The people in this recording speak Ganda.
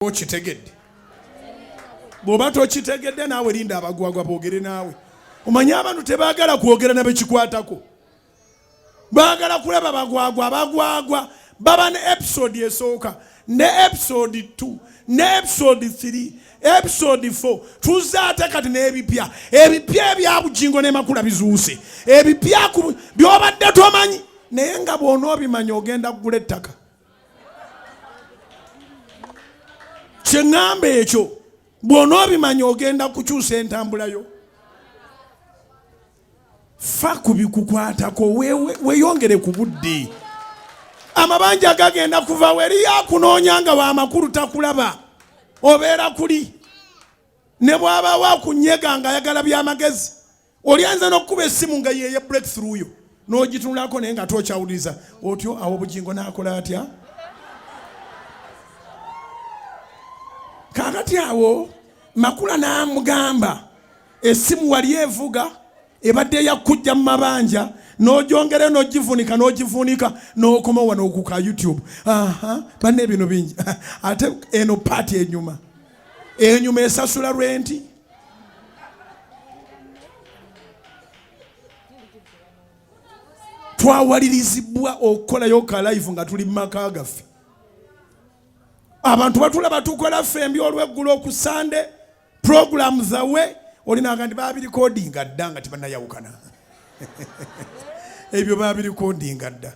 Okitegedde bw'oba tokitegedde naawe linda abagwagwa boogere naawe. Omanyi abantu tebaagala kwogera na bekikwatako, baagala kulaba abagwagwa baba ne episode esooka ne episode 2 ne episode 3 episode 4 tuzaate kati n'ebipya ebya Bujjingo ne Makula bizuuse ebipya by'obadde tomanyi naye nga bw'onoobimanya ogenda kugula ettaka. Kye ŋŋamba ekyo bw'onoobimanya ogenda kukyusa entambulayo. Fa ku bikukwatako weeyongere ku budde. Amabanja gagenda kuva weri yakunoonya nga w'amakulu takulaba obeera kuli. Ne bw'abaawo akunyega nga ayagala by'amagezi olyanza n'okkuba essimu nga yeeye breakthrough yo n'ogitunulako naye nga tokyawuliriza otyo awo Bujjingo n'akola atya. Kakati awo Makula n'amugamba essimu wali evuga ebadde yakujja mu mabanja n'ogyongere n'ogivunika n'okoma wano ku ka YouTube. Banne bino bingi ate eno paati enyuma esasula renti. Twawalirizibwa okukolayo ka live nga tuli mu maka gaffe. Abantu batulaba tukola fembi olw'eggulo ku Sunday program zawe olina nga babirikodinga dda nga tebannayawukana. Ebyo babirikodinga dda.